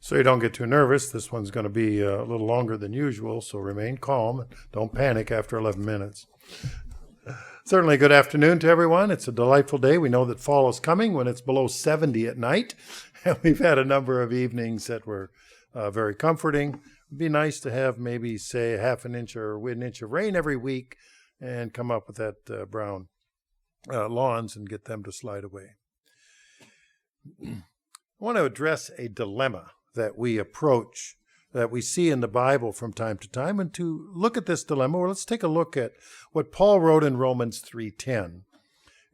So you don't get too nervous. This one's going to be a little longer than usual, so remain calm. Don't panic after 11 minutes. Certainly good afternoon to everyone. It's a delightful day. We know that fall is coming when it's below 70 at night. And we've had a number of evenings that were very comforting. It'd be nice to have maybe, say, a half an inch or an inch of rain every week and come up with that brown lawns and get them to slide away. I want to address a dilemma that we approach, that we see in the Bible from time to time. And to look at this dilemma, well, let's take a look at what Paul wrote in Romans 3:10.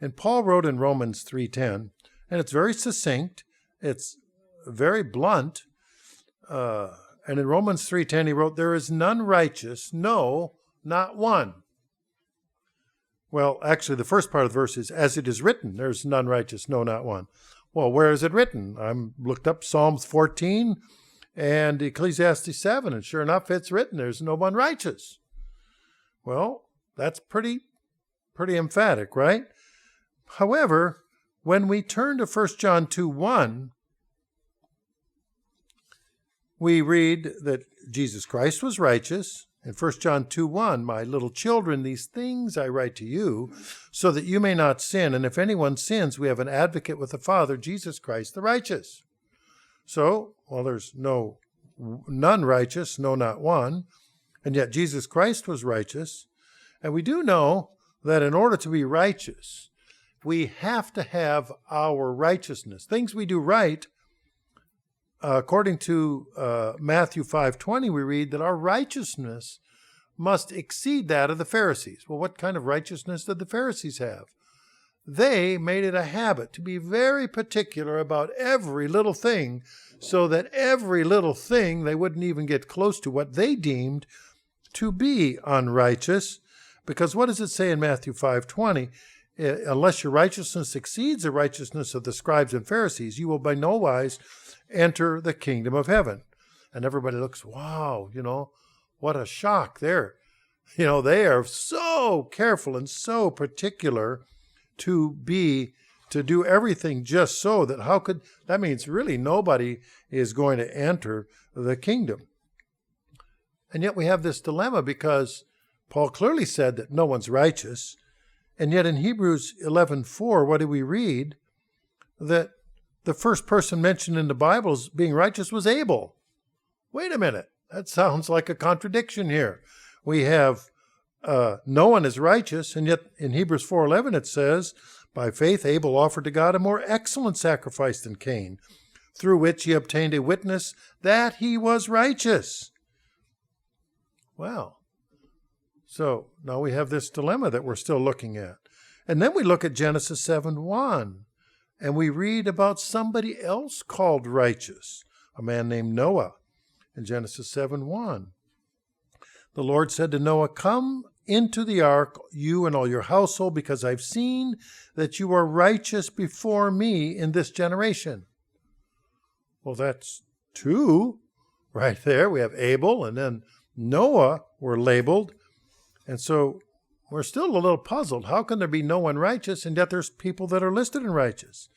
And Paul wrote in Romans 3:10, and it's very succinct, it's very blunt, and in Romans 3:10 he wrote, "There is none righteous, no, not one." Well, actually, the first part of the verse is, "As it is written, there's none righteous, no, not one." Well, where is it written? I looked up Psalms 14 and Ecclesiastes 7, and sure enough, it's written, there's no one righteous. Well, that's pretty emphatic, right? However, when we turn to 1 John 2:1, we read that Jesus Christ was righteous. In 1 John 2:1, "My little children, these things I write to you, so that you may not sin. And if anyone sins, we have an advocate with the Father, Jesus Christ the righteous." So, well, there's none righteous, no, not one. And yet Jesus Christ was righteous. And we do know that in order to be righteous, we have to have our righteousness. Things we do right, according to Matthew 5:20, we read that our righteousness must exceed that of the Pharisees. Well, what kind of righteousness did the Pharisees have? They made it a habit to be very particular about every little thing, so that every little thing they wouldn't even get close to what they deemed to be unrighteous. Because what does it say in Matthew 5:20? "Unless your righteousness exceeds the righteousness of the scribes and Pharisees, you will by no wise enter the kingdom of heaven." And everybody looks, wow, what a shock there. They are so careful and so particular to do everything just so that that means really nobody is going to enter the kingdom. And yet we have this dilemma because Paul clearly said that no one's righteous. And yet in Hebrews 11:4, what do we read? That the first person mentioned in the Bible as being righteous was Abel. Wait a minute. That sounds like a contradiction here. We have no one is righteous, and yet in Hebrews 4:11 it says, "By faith Abel offered to God a more excellent sacrifice than Cain, through which he obtained a witness that he was righteous." Wow. So now we have this dilemma that we're still looking at. And then we look at Genesis 7:1. And we read about somebody else called righteous, a man named Noah, in Genesis 7:1. "The Lord said to Noah, 'Come into the ark, you and all your household, because I've seen that you are righteous before me in this generation.'" Well, that's two right there. We have Abel and then Noah were labeled. And so we're still a little puzzled. How can there be no one righteous, and yet there's people that are listed in righteous?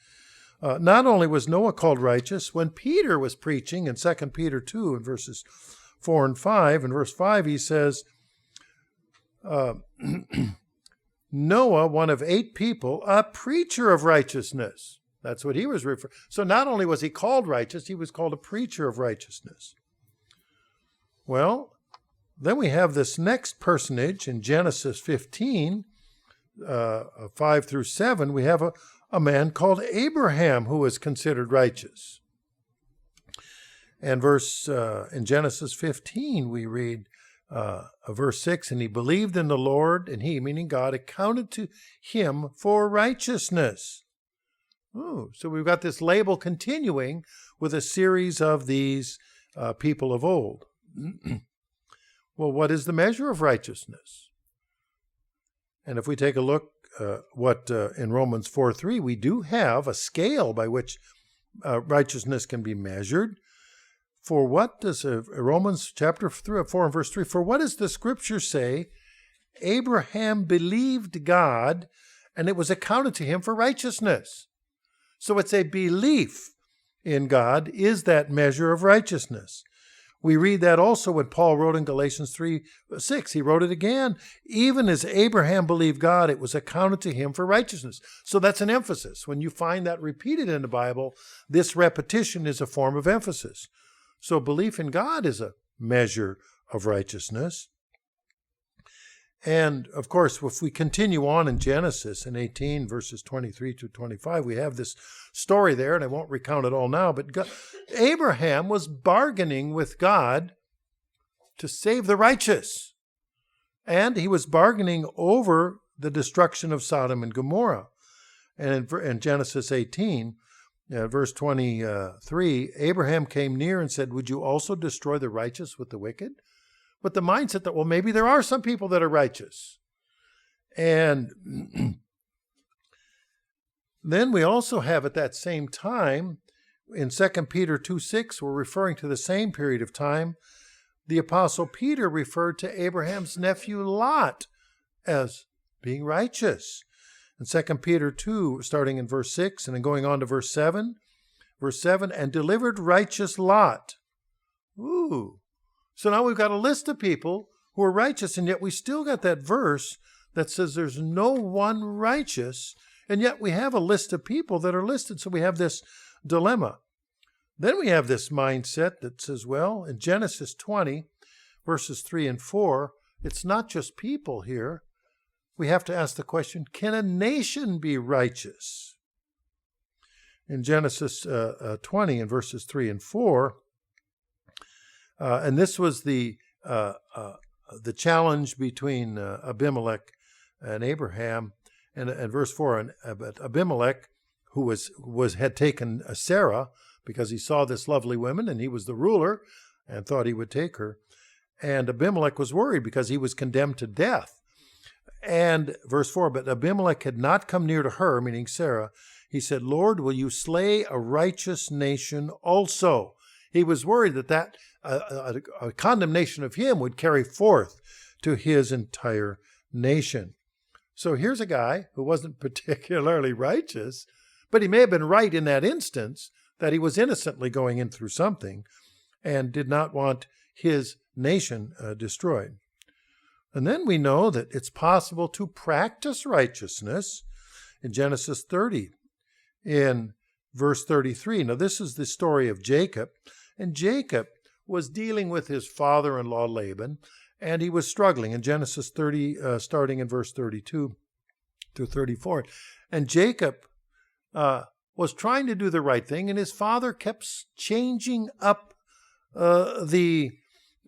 Not only was Noah called righteous, when Peter was preaching in 2 Peter 2 in verses 4 and 5, in verse 5 he says, "Noah, one of 8 people, a preacher of righteousness." That's what he was referring. So not only was he called righteous, he was called a preacher of righteousness. Well, then we have this next personage in Genesis 15, 5 through 7. We have a man called Abraham who is considered righteous. And in Genesis 15, we read verse 6, "And he believed in the Lord, and he," meaning God, "accounted to him for righteousness." Ooh, so we've got this label continuing with a series of these people of old. Well, what is the measure of righteousness? And if we take a look in Romans 4:3, we do have a scale by which righteousness can be measured. For what does Romans chapter 4 and verse 3, "For what does the scripture say? Abraham believed God, and it was accounted to him for righteousness." So it's a belief. in God is that measure of righteousness. We read that also when Paul wrote in Galatians 3:6. He wrote it again. Even as Abraham believed God, it was accounted to him for righteousness. So that's an emphasis. When you find that repeated in the Bible, this repetition is a form of emphasis. So belief in God is a measure of righteousness. And, of course, if we continue on in Genesis in 18, verses 23 to 25, we have this story there, and I won't recount it all now, but Abraham was bargaining with God to save the righteous. And he was bargaining over the destruction of Sodom and Gomorrah. And in Genesis 18, verse 23, Abraham came near and said, "Would you also destroy the righteous with the wicked?" With the mindset that, well, maybe there are some people that are righteous. And then we also have at that same time, in 2 Peter 2:6, we're referring to the same period of time, the Apostle Peter referred to Abraham's nephew Lot as being righteous. In 2 Peter 2, starting in verse 6 and then going on to verse 7, and delivered righteous Lot. Ooh. So now we've got a list of people who are righteous, and yet we still got that verse that says there's no one righteous, and yet we have a list of people that are listed, so we have this dilemma. Then we have this mindset that says, well, in Genesis 20, verses 3 and 4, it's not just people here. We have to ask the question, can a nation be righteous? In Genesis 20, in verses 3 and 4, and this was the challenge between Abimelech and Abraham. And verse 4, but Abimelech, who had taken Sarah because he saw this lovely woman and he was the ruler and thought he would take her. And Abimelech was worried because he was condemned to death. And verse 4, but Abimelech had not come near to her, meaning Sarah. He said, "Lord, will you slay a righteous nation also?" He was worried that a condemnation of him would carry forth to his entire nation. So here's a guy who wasn't particularly righteous, but he may have been right in that instance that he was innocently going in through something and did not want his nation destroyed. And then we know that it's possible to practice righteousness in Genesis 30, in verse 33. Now, this is the story of Jacob, and Jacob was dealing with his father-in-law Laban, and he was struggling in Genesis 30, starting in verse 32 through 34. And Jacob was trying to do the right thing, and his father kept changing up the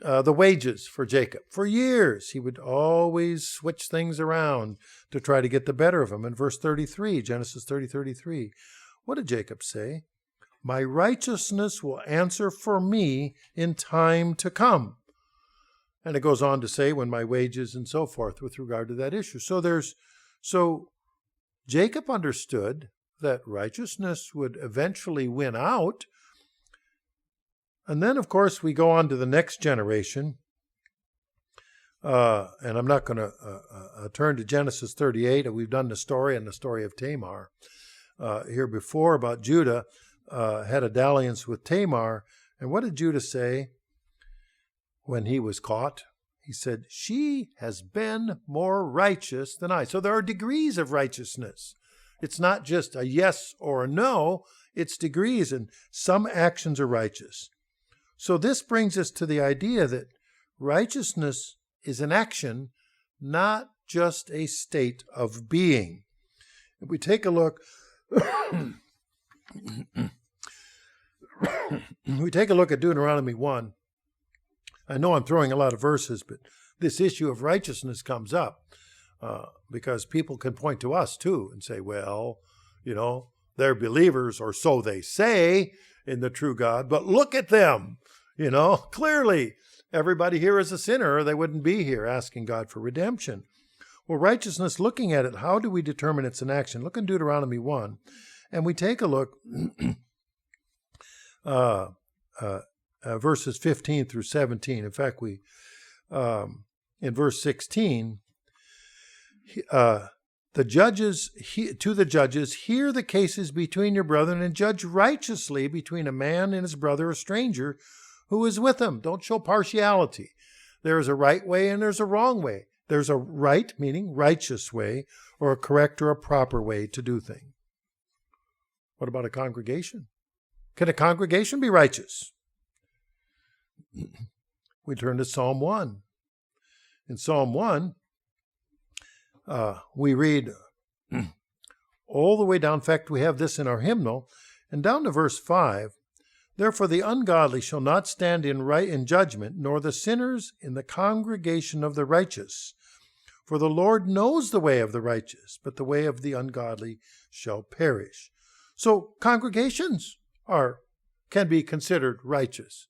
wages for Jacob. For years, he would always switch things around to try to get the better of him. In verse 33, Genesis 30:33, what did Jacob say? "My righteousness will answer for me in time to come." And it goes on to say, when my wages and so forth with regard to that issue. So Jacob understood that righteousness would eventually win out. And then, of course, we go on to the next generation. And I'm not going to turn to Genesis 38. We've done the story and the story of Tamar here before about Judah had a dalliance with Tamar. And what did Judah say when he was caught? He said, "She has been more righteous than I." So there are degrees of righteousness. It's not just a yes or a no. It's degrees, and some actions are righteous. So this brings us to the idea that righteousness is an action, not just a state of being. If we take a look, at Deuteronomy 1, I know I'm throwing a lot of verses, but this issue of righteousness comes up because people can point to us too and say, well, they're believers, or so they say, in the true God, but look at them. Clearly everybody here is a sinner, or they wouldn't be here asking God for redemption. Well, righteousness, looking at it, how do we determine it's an action? Look in Deuteronomy 1, and we take a look verses 15 through 17. In fact, in verse 16, the to the judges, hear the cases between your brethren and judge righteously between a man and his brother, a stranger who is with him. Don't show partiality. There is a right way and there's a wrong way. There's a right, meaning righteous way, or a correct or a proper way to do things. What about a congregation? Can a congregation be righteous? We turn to Psalm 1. In Psalm 1, we read all the way down. In fact, we have this in our hymnal, and down to verse 5. Therefore the ungodly shall not stand in judgment, nor the sinners in the congregation of the righteous. For the Lord knows the way of the righteous, but the way of the ungodly shall perish. So congregations can be considered righteous.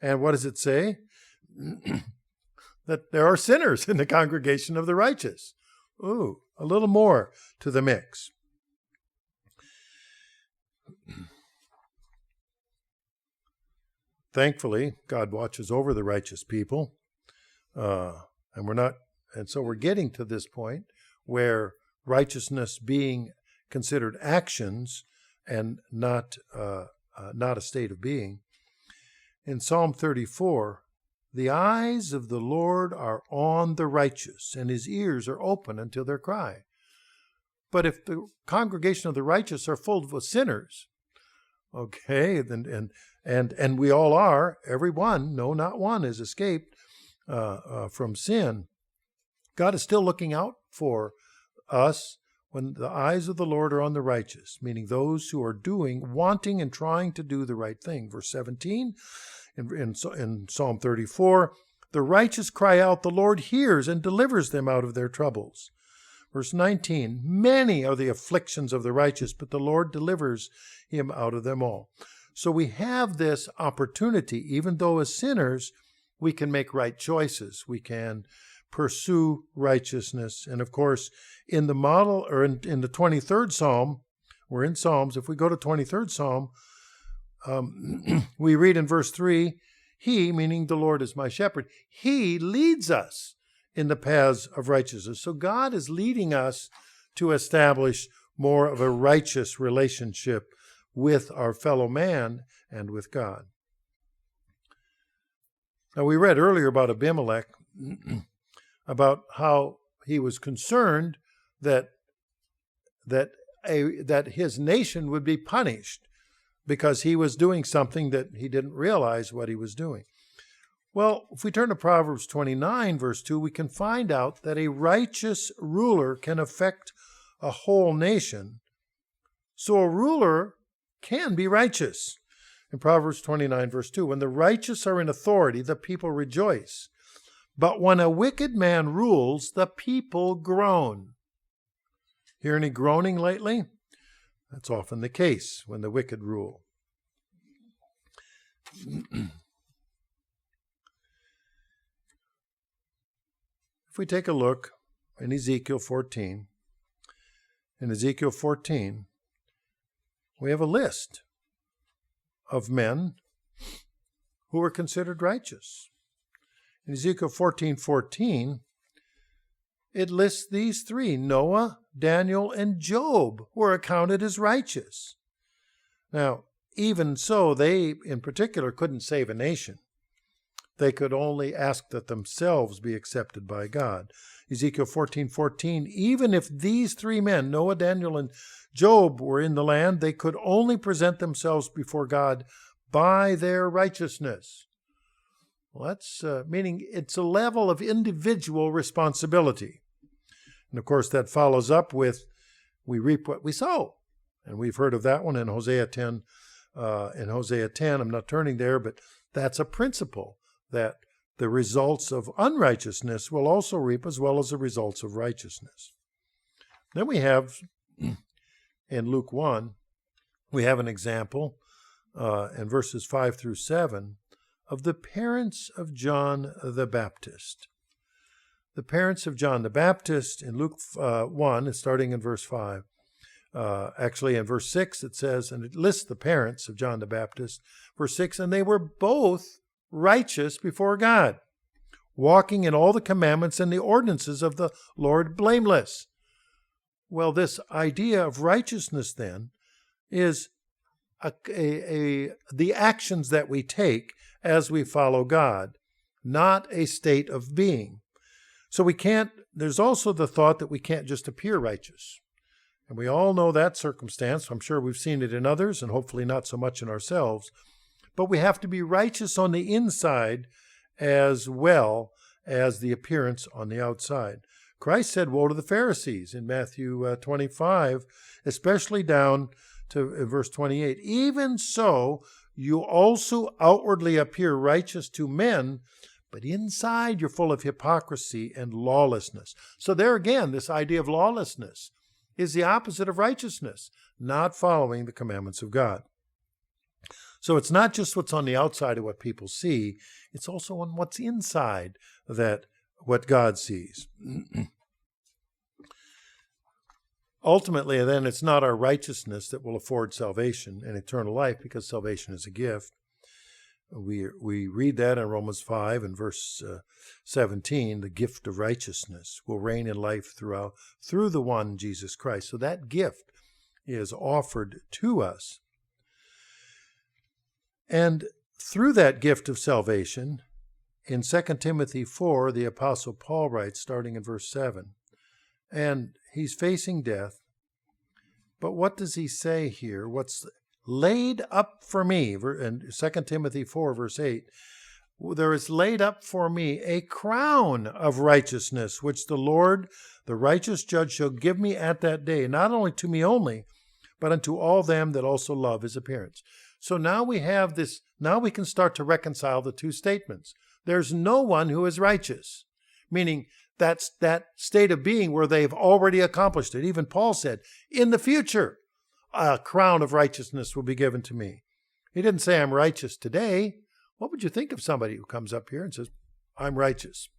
And what does it say? That there are sinners in the congregation of the righteous. Ooh, a little more to the mix. Thankfully, God watches over the righteous people, and so we're getting to this point where righteousness being considered actions and not a state of being. In Psalm 34, the eyes of the Lord are on the righteous, and his ears are open until their cry. But if the congregation of the righteous are full of sinners, okay, and we all are, every one, no, not one, has escaped from sin. God is still looking out for us when the eyes of the Lord are on the righteous, meaning those who are wanting and trying to do the right thing. Verse 17, in Psalm 34, the righteous cry out, the Lord hears and delivers them out of their troubles. Verse 19, many are the afflictions of the righteous, but the Lord delivers him out of them all. So we have this opportunity, even though as sinners, we can make right choices. We can pursue righteousness. And of course, in the model, or in the 23rd Psalm, we're in Psalms, if we go to 23rd Psalm, we read in verse 3, he, meaning the Lord is my shepherd, he leads us in the paths of righteousness. So God is leading us to establish more of a righteous relationship with our fellow man and with God. Now, we read earlier about Abimelech, about how he was concerned that his nation would be punished because he was doing something that he didn't realize what he was doing. Well, if we turn to Proverbs 29, verse 2, we can find out that a righteous ruler can affect a whole nation. So a ruler can be righteous. In Proverbs 29, verse 2, when the righteous are in authority, the people rejoice. But when a wicked man rules, the people groan. Hear any groaning lately? That's often the case when the wicked rule. If we take a look in Ezekiel 14, we have a list of men who were considered righteous. In Ezekiel 14:14, it lists these three, Noah, Daniel, and Job, who are accounted as righteous. Now, even so, they in particular couldn't save a nation. They could only ask that themselves be accepted by God. Ezekiel 14:14, even if these three men, Noah, Daniel, and Job, were in the land, they could only present themselves before God by their righteousness. Well, that's meaning it's a level of individual responsibility. And of course, that follows up with, we reap what we sow. And we've heard of that one in Hosea 10. I'm not turning there, but that's a principle, that the results of unrighteousness will also reap as well as the results of righteousness. Then we have, in Luke 1, we have an example in verses 5 through 7 of the parents of John the Baptist. The parents of John the Baptist in Luke 1, starting in verse 5. Actually, in verse 6 it says, and it lists the parents of John the Baptist. Verse 6, and they were both righteous before God, walking in all the commandments and the ordinances of the Lord blameless. Well, this idea of righteousness then is the actions that we take as we follow God, not a state of being. So there's also the thought that we can't just appear righteous. And we all know that circumstance. I'm sure we've seen it in others and hopefully not so much in ourselves. But we have to be righteous on the inside as well as the appearance on the outside. Christ said, woe to the Pharisees in Matthew 25, especially down to verse 28. Even so, you also outwardly appear righteous to men, but inside you're full of hypocrisy and lawlessness. So there again, this idea of lawlessness is the opposite of righteousness, not following the commandments of God. So it's not just what's on the outside of what people see, it's also on what's inside that what God sees. Ultimately, then, it's not our righteousness that will afford salvation and eternal life, because salvation is a gift. We read that in Romans 5 and verse 17, the gift of righteousness will reign in life through the one, Jesus Christ. So that gift is offered to us. And through that gift of salvation, in 2 Timothy 4, the Apostle Paul writes, starting in verse 7, and he's facing death. But what does he say here? What's laid up for me? In 2 Timothy 4, verse 8, there is laid up for me a crown of righteousness, which the Lord, the righteous judge, shall give me at that day, not only to me only, but unto all them that also love his appearance. So now we have this, now we can start to reconcile the two statements. There's no one who is righteous, meaning that's that state of being where they've already accomplished it. Even Paul said, in the future, a crown of righteousness will be given to me. He didn't say I'm righteous today. What would you think of somebody who comes up here and says, I'm righteous?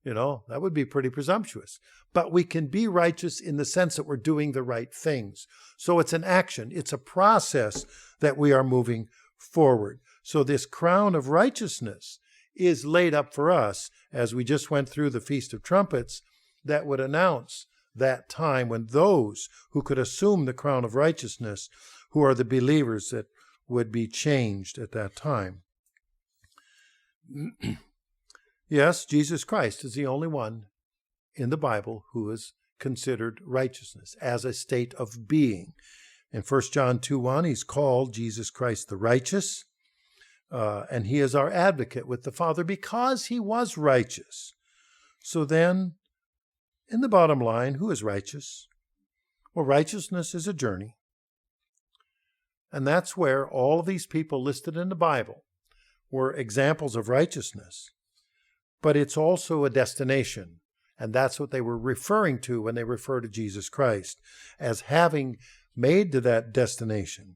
That would be pretty presumptuous. But we can be righteous in the sense that we're doing the right things. So it's an action. It's a process that we are moving forward. So this crown of righteousness is laid up for us, as we just went through the Feast of Trumpets, that would announce that time when those who could assume the crown of righteousness, who are the believers that would be changed at that time. Yes, Jesus Christ is the only one in the Bible who is considered righteousness as a state of being. In 1 John 2:1, he's called Jesus Christ the righteous, and he is our advocate with the Father because he was righteous. So then, in the bottom line, who is righteous? Well, righteousness is a journey. And that's where all of these people listed in the Bible were examples of righteousness. But it's also a destination. And that's what they were referring to when they refer to Jesus Christ, as having made to that destination.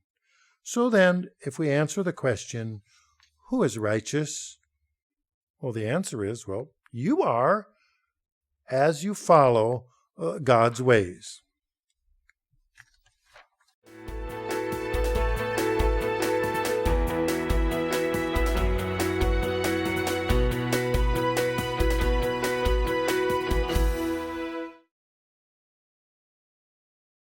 So then, if we answer the question, who is righteous? Well, the answer is, you are, as you follow God's ways.